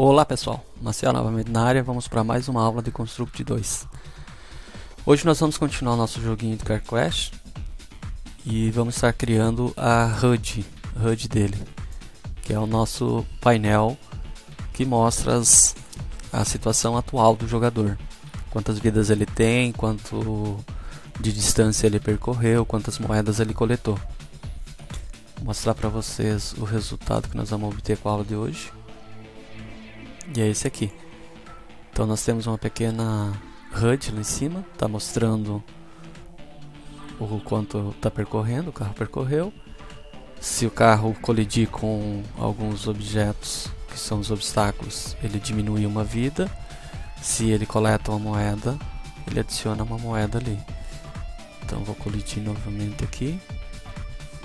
Olá pessoal, Marcelo novamente na área, vamos para mais uma aula de Construct 2. Hoje nós vamos continuar o nosso joguinho de Car Crash e vamos estar criando a HUD dele, que é o nosso painel que mostra a situação atual do jogador. Quantas vidas ele tem, quanto de distância ele percorreu, quantas moedas ele coletou. Vou mostrar para vocês o resultado que nós vamos obter com a aula de hoje. E é esse aqui. Então nós temos uma pequena HUD lá em cima, está mostrando o quanto está percorrendo, o carro percorreu. Se o carro colidir com alguns objetos que são os obstáculos, ele diminui uma vida. Se ele coleta uma moeda, ele adiciona uma moeda ali. Então vou colidir novamente aqui,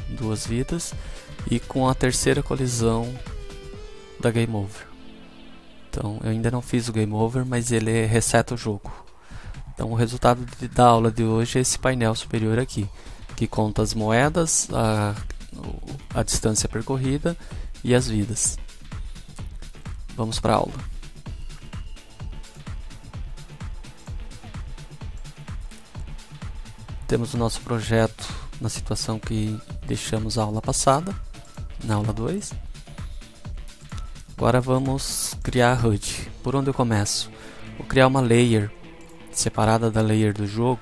2 vidas, e com a terceira colisão da Game Over. Então eu ainda não fiz o Game Over, mas ele reseta o jogo. Então o resultado da aula de hoje é esse painel superior aqui, que conta as moedas, a distância percorrida e as vidas. Vamos para a aula. Temos o nosso projeto na situação que deixamos a aula passada, na aula 2. Agora vamos criar a HUD. Por onde eu começo? Vou criar uma layer separada da layer do jogo.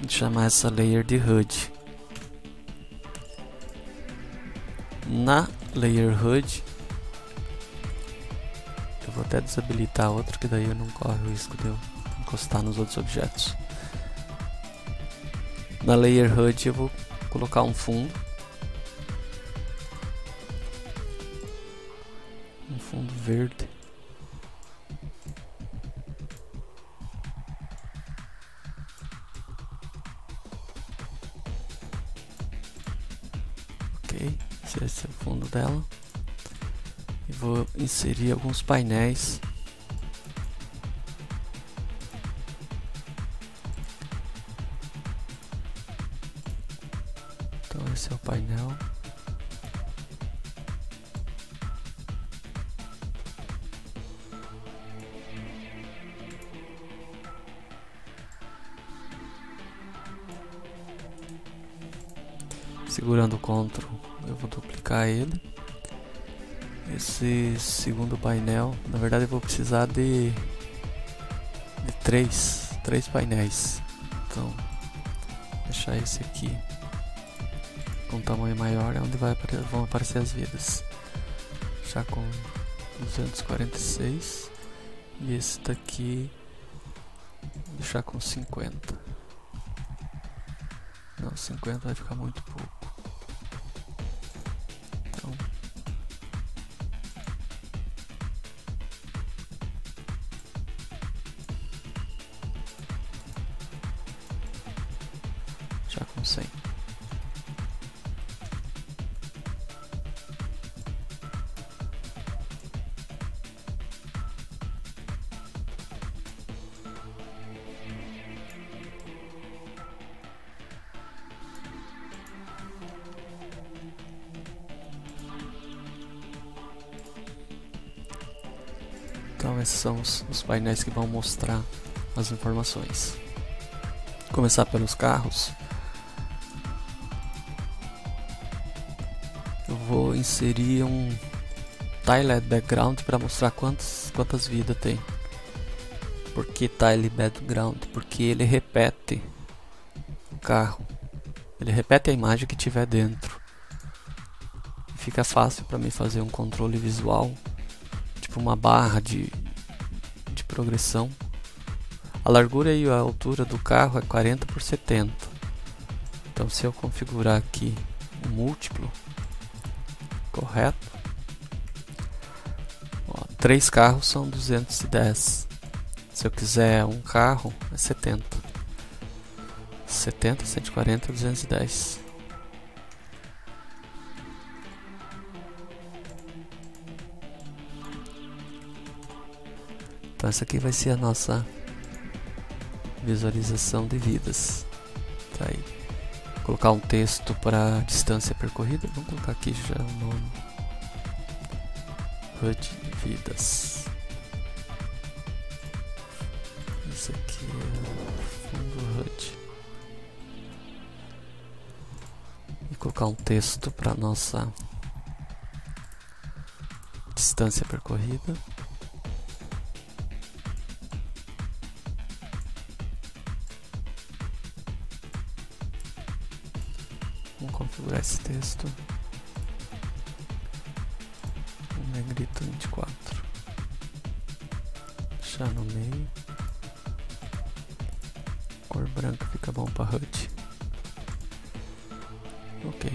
Vou chamar essa layer de HUD. Na layer HUD, eu vou até desabilitar outra, que daí eu não corro o risco de eu encostar nos outros objetos. Na layer HUD eu vou colocar um fundo. Um fundo verde. Ok, esse é o fundo dela. E vou inserir alguns painéis. Então esse é o painel. Segurando o Ctrl, eu vou duplicar ele. Esse segundo painel, na verdade eu vou precisar de três painéis. Então, vou deixar esse aqui com um tamanho maior, é onde vão aparecer as vidas. Já com 246. E esse daqui, vou deixar com 50. Não, 50 vai ficar muito pouco. Então, já com 100. Então esses são os painéis que vão mostrar as informações. Vou começar pelos carros. Eu vou inserir um Tiled Background para mostrar quantas vidas tem. Por que Tiled Background? Porque ele repete o carro. Ele repete a imagem que tiver dentro. Fica fácil para mim fazer um controle visual, tipo uma barra de progressão. A largura e a altura do carro é 40 por 70. Então se eu configurar aqui um múltiplo, correto, 3 carros são 210. Se eu quiser um carro é 70. 70, 140, 210. Então essa aqui vai ser a nossa visualização de vidas. Tá aí. Vou colocar um texto para distância percorrida. Vamos colocar aqui já o nome. HUD vidas. Isso aqui é fundo HUD. E colocar um texto para nossa distância percorrida. Vamos configurar esse texto. Negrito 24. Deixar no meio. Cor branca fica bom para HUD. Ok.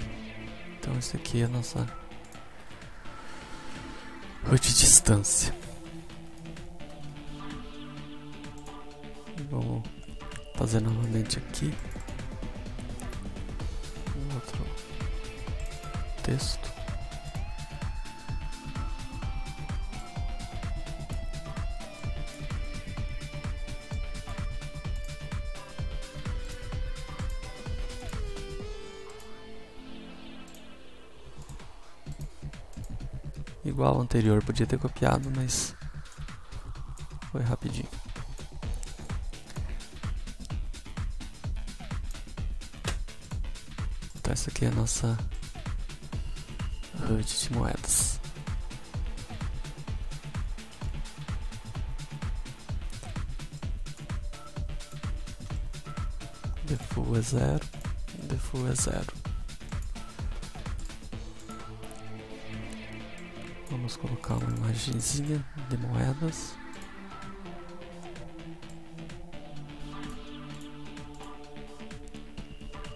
Então esse aqui é a nossa HUD distância. Vamos fazer novamente aqui um outro texto. Igual ao anterior, podia ter copiado, mas foi rapidinho. Então essa aqui é a nossa HUD de moedas. Default é 0, default é 0. Vamos colocar uma imagenzinha de moedas.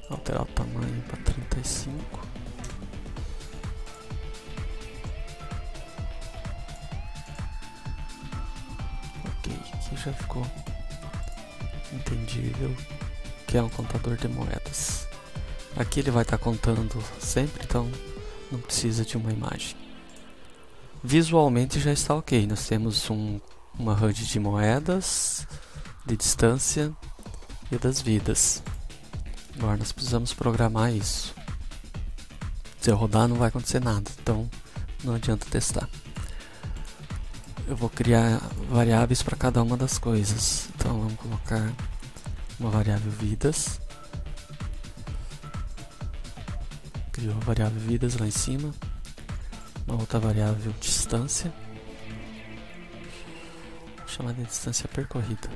Alterar o tamanho para 35. Ok, aqui já ficou entendível que é um contador de moedas. Aqui ele vai estar contando sempre, então não precisa de uma imagem. Visualmente já está ok. Nós temos uma HUD de moedas, de distância e das vidas. Agora nós precisamos programar isso. Se eu rodar não vai acontecer nada, então não adianta testar. Eu vou criar variáveis para cada uma das coisas. Então vamos colocar uma variável vidas. Criou a variável vidas lá em cima. Uma outra variável distância. Vou chamar de distância percorrida.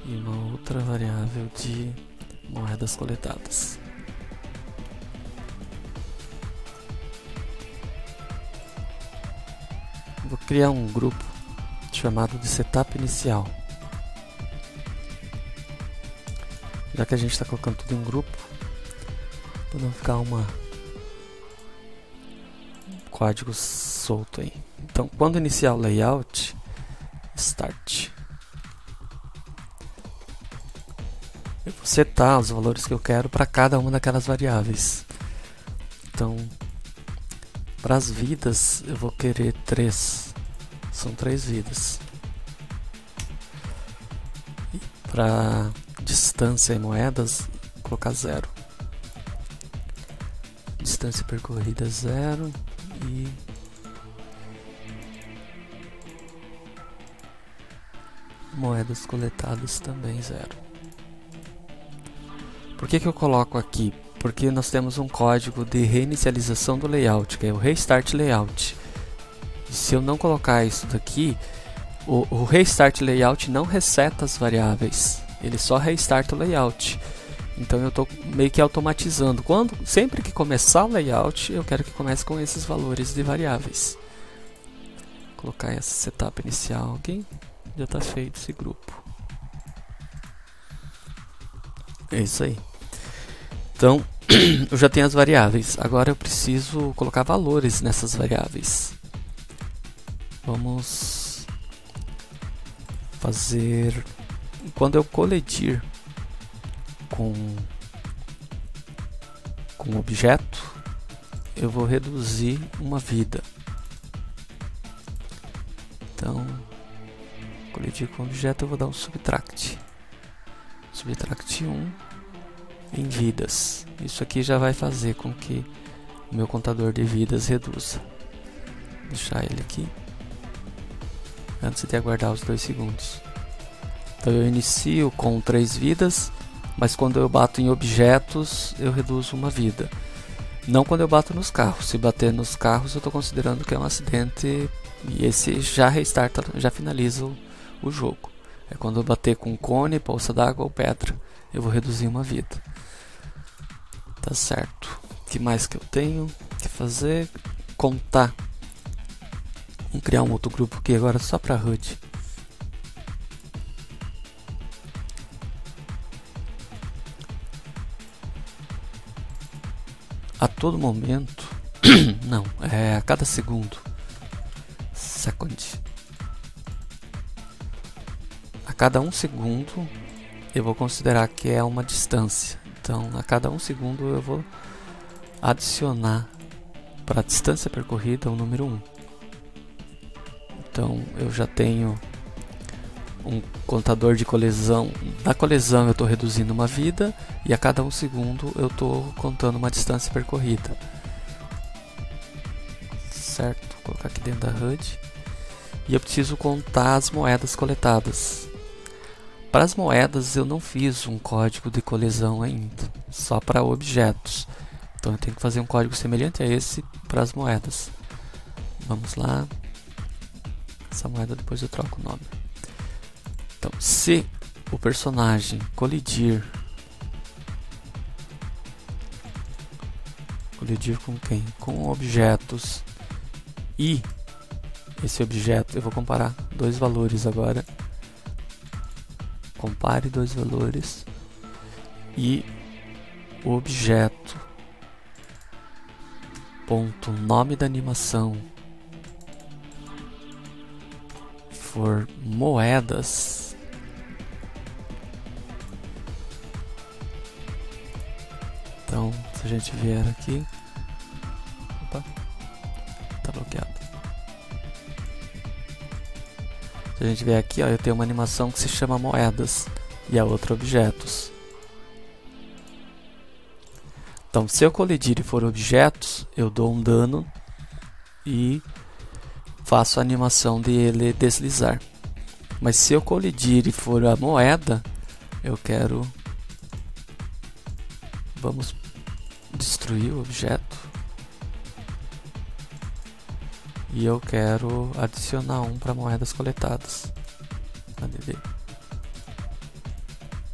E uma outra variável de moedas coletadas. Vou criar um grupo chamado de setup inicial. Já que a gente está colocando tudo em um grupo, para não ficar um código solto aí. Então, quando iniciar o layout, start. Eu vou setar os valores que eu quero para cada uma daquelas variáveis. Então, para as vidas, eu vou querer 3. São 3 vidas. E para distância e moedas, vou colocar 0. Distância percorrida 0 e moedas coletadas também 0. Por que eu coloco aqui? Porque nós temos um código de reinicialização do layout, que é o restart layout. E se eu não colocar isso daqui, o restart layout não reseta as variáveis, ele só restarta o layout. Então eu estou meio que automatizando. Sempre que começar o layout, eu quero que comece com esses valores de variáveis. Vou colocar essa setup inicial aqui. Já está feito esse grupo. É isso aí. Então, eu já tenho as variáveis. Agora eu preciso colocar valores nessas variáveis. Vamos fazer... Quando eu colidir com um objeto, eu vou reduzir uma vida. Então, colidir com o objeto, eu vou dar um subtract. Subtract 1 em vidas. Isso aqui já vai fazer com que o meu contador de vidas reduza. Vou deixar ele aqui antes de aguardar os 2 segundos. Então eu inicio com 3 vidas, mas quando eu bato em objetos eu reduzo uma vida. Não quando eu bato nos carros. Se bater nos carros eu estou considerando que é um acidente e esse já restarta, já finaliza o jogo. É quando eu bater com cone, poça d'água ou pedra, eu vou reduzir uma vida. Tá certo. O que mais que eu tenho que fazer? Contar. Vamos criar um outro grupo aqui agora só para HUD. A todo momento, não, a cada segundo, a cada 1 segundo eu vou considerar que é uma distância. Então a cada 1 segundo eu vou adicionar para a distância percorrida o número 1. Então eu já tenho um contador de colisão. Da colisão eu estou reduzindo uma vida e a cada 1 segundo eu estou contando uma distância percorrida. Certo, vou colocar aqui dentro da HUD. E eu preciso contar as moedas coletadas. Para as moedas eu não fiz um código de colisão ainda, só para objetos. Então eu tenho que fazer um código semelhante a esse para as moedas. Vamos lá. Essa moeda depois eu troco o nome. Então, se o personagem colidir com quem? Com objetos e esse objeto, eu vou comparar 2 valores agora. Compare 2 valores e o objeto ponto nome da animação for moedas. Então, se a gente vier aqui, opa, tá bloqueado. Se a gente vier aqui, ó, eu tenho uma animação que se chama moedas e a outra objetos. Então, se eu colidir e for objetos, eu dou um dano e faço a animação de ele deslizar. Mas se eu colidir e for a moeda, eu quero... Vamos destruir o objeto. E eu quero adicionar um para moedas coletadas. ADD.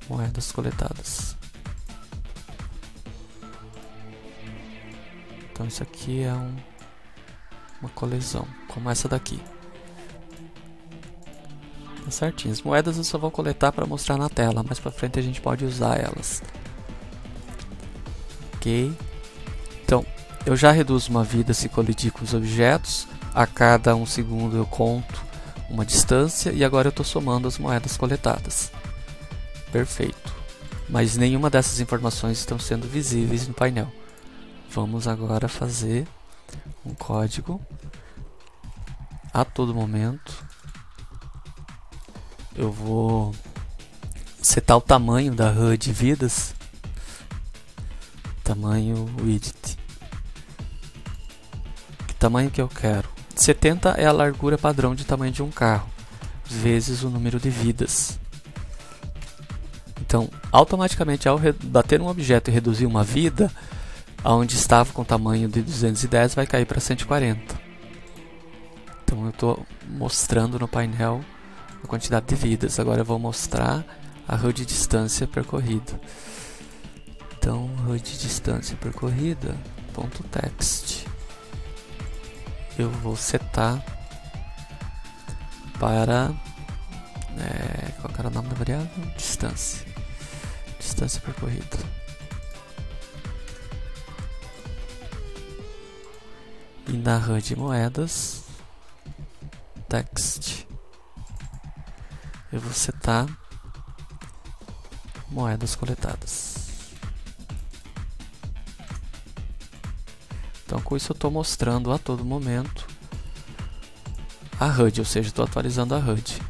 Moedas coletadas. Então isso aqui é uma colisão, como essa daqui. Tá certinho. As moedas eu só vou coletar para mostrar na tela. Mais para frente a gente pode usar elas. Ok. Então, eu já reduzo uma vida se colidir com os objetos. A cada 1 segundo eu conto uma distância. E agora eu estou somando as moedas coletadas. Perfeito. Mas nenhuma dessas informações estão sendo visíveis no painel. Vamos agora fazer um código. A todo momento eu vou setar o tamanho da HUD vidas. Tamanho widget. Que tamanho que eu quero? 70 é a largura padrão de tamanho de um carro, vezes o número de vidas. Então, automaticamente ao bater um objeto e reduzir uma vida, aonde estava com tamanho de 210 vai cair para 140. Então eu estou mostrando no painel a quantidade de vidas. Agora eu vou mostrar a HUD distância percorrida. Então, HUD distância percorrida, ponto text. Eu vou setar para... qual era o nome da variável? Distância. Distância percorrida. E na HUD moedas, text, eu vou setar moedas coletadas. Então com isso eu estou mostrando a todo momento a HUD, ou seja, estou atualizando a HUD.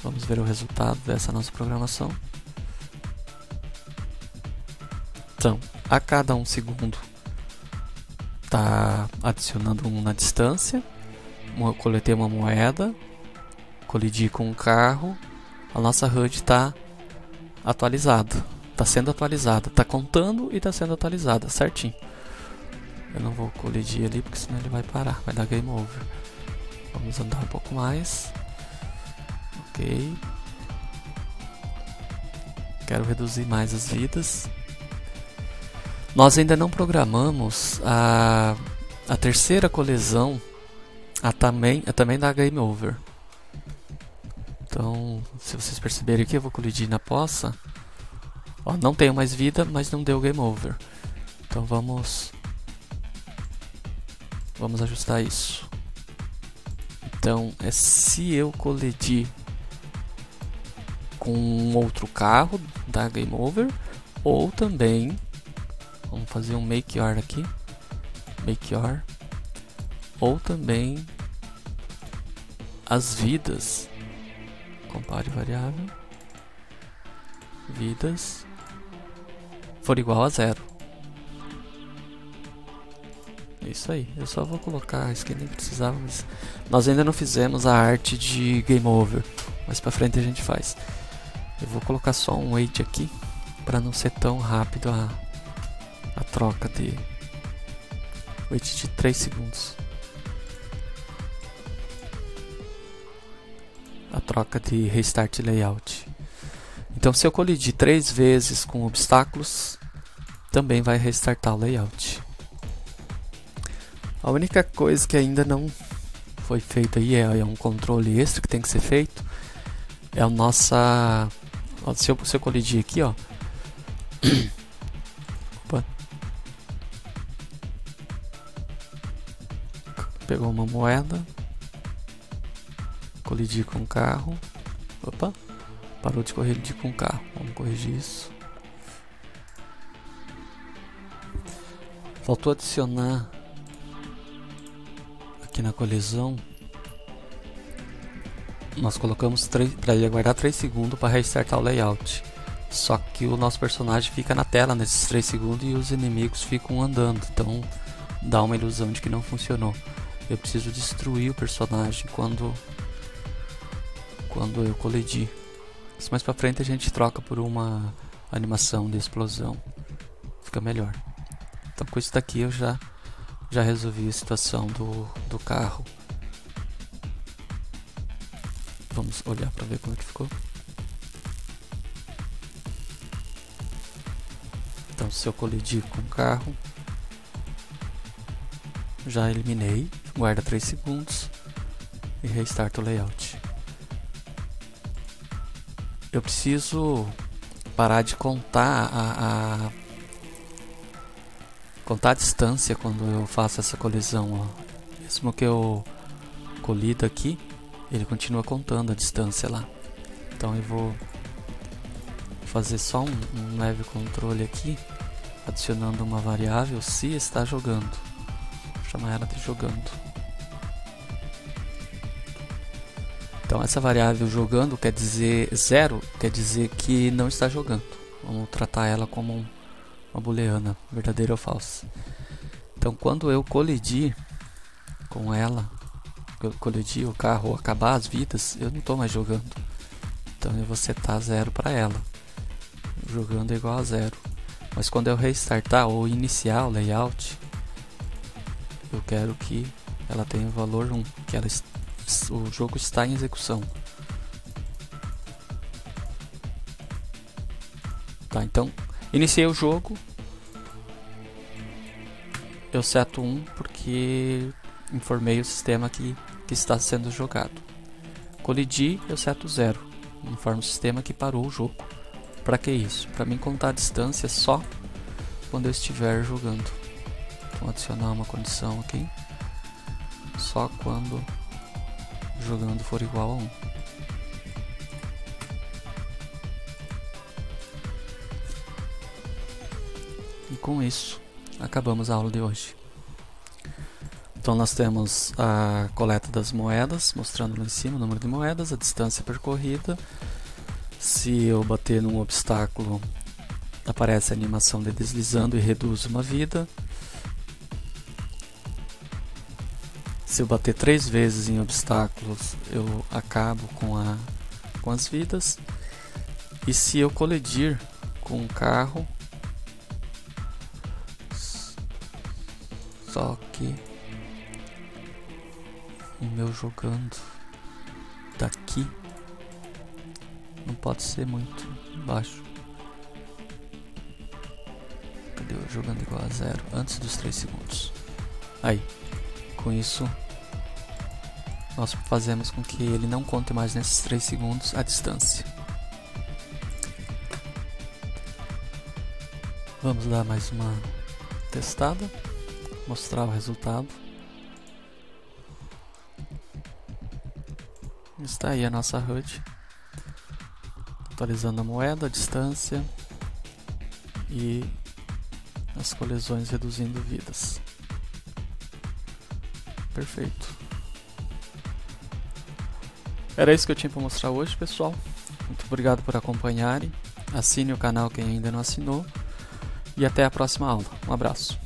Vamos ver o resultado dessa nossa programação. Então, a cada 1 segundo tá adicionando um na distância. Coletei uma moeda, colidi com um carro. A nossa HUD está atualizada, está sendo atualizada, está contando e está sendo atualizada certinho. Eu não vou colidir ali porque senão ele vai parar, vai dar game over. Vamos andar um pouco mais. Ok. Quero reduzir mais as vidas. Nós ainda não programamos a terceira colisão a também dá game over. Então, se vocês perceberem aqui, eu vou colidir na poça. Ó, não tenho mais vida, mas não deu game over. Então vamos ajustar isso. Então, se eu colidir com um outro carro, dá game over. Ou também, vamos fazer um make OR aqui. Make OR. Ou também as vidas. Compare variável. Vidas for igual a 0. Isso aí. Eu só vou colocar isso que nem precisava, mas nós ainda não fizemos a arte de game over. Mais pra frente a gente faz. Eu vou colocar só um wait aqui para não ser tão rápido a troca de wait de 3 segundos. A troca de restart layout. Então, se eu colidir 3 vezes com obstáculos, também vai restartar o layout. A única coisa que ainda não foi feita aí é um controle extra que tem que ser feito. É a nossa... Se eu colidir aqui, ó. Opa. Pegou uma moeda. Colidir com o carro. Opa. Parou de colidir com o carro. Vamos corrigir isso. Faltou adicionar aqui na colisão. Nós colocamos para ele aguardar 3 segundos para restartar o layout. Só que o nosso personagem fica na tela nesses 3 segundos e os inimigos ficam andando. Então dá uma ilusão de que não funcionou. Eu preciso destruir o personagem quando eu colidir. Isso mais pra frente a gente troca por uma animação de explosão. Fica melhor. Então com isso daqui eu já resolvi a situação do carro. Vamos olhar para ver como é que ficou. Então se eu colidir com o carro, já eliminei, guarda 3 segundos e restart o layout. Eu preciso parar de contar contar a distância quando eu faço essa colisão, ó. Mesmo que eu colida aqui, ele continua contando a distância lá. Então eu vou fazer só um leve controle aqui, adicionando uma variável se está jogando. Vou chamar ela de jogando. Então essa variável jogando quer dizer 0, quer dizer que não está jogando. Vamos tratar ela como uma booleana, verdadeira ou falsa. Então quando eu colidir com ela, colidir o carro ou acabar as vidas, eu não estou mais jogando. Então eu vou setar 0 para ela. Jogando é igual a 0. Mas quando eu restartar ou iniciar o layout, eu quero que ela tenha o valor 1, que o jogo está em execução. Tá, então iniciei o jogo, eu seto 1 porque informei o sistema que está sendo jogado. Colidi, eu seto 0, informo o sistema que parou o jogo. Para que isso? Para mim contar a distância só quando eu estiver jogando. Então adicionar uma condição aqui, só quando jogando for igual a 1. E com isso acabamos a aula de hoje. Então nós temos a coleta das moedas, mostrando lá em cima o número de moedas, a distância percorrida. Se eu bater num obstáculo, aparece a animação de deslizando e reduz uma vida. Se eu bater 3 vezes em obstáculos, eu acabo com as vidas. E se eu colidir com um carro, só que o meu jogando daqui não pode ser muito baixo. Cadê eu jogando igual a 0 antes dos 3 segundos? Aí, com isso nós fazemos com que ele não conte mais nesses 3 segundos a distância. Vamos dar mais uma testada, mostrar o resultado. Está aí a nossa HUD, atualizando a moeda, a distância e as colisões reduzindo vidas. Perfeito. Era isso que eu tinha para mostrar hoje, pessoal. Muito obrigado por acompanharem. Assine o canal quem ainda não assinou. E até a próxima aula. Um abraço.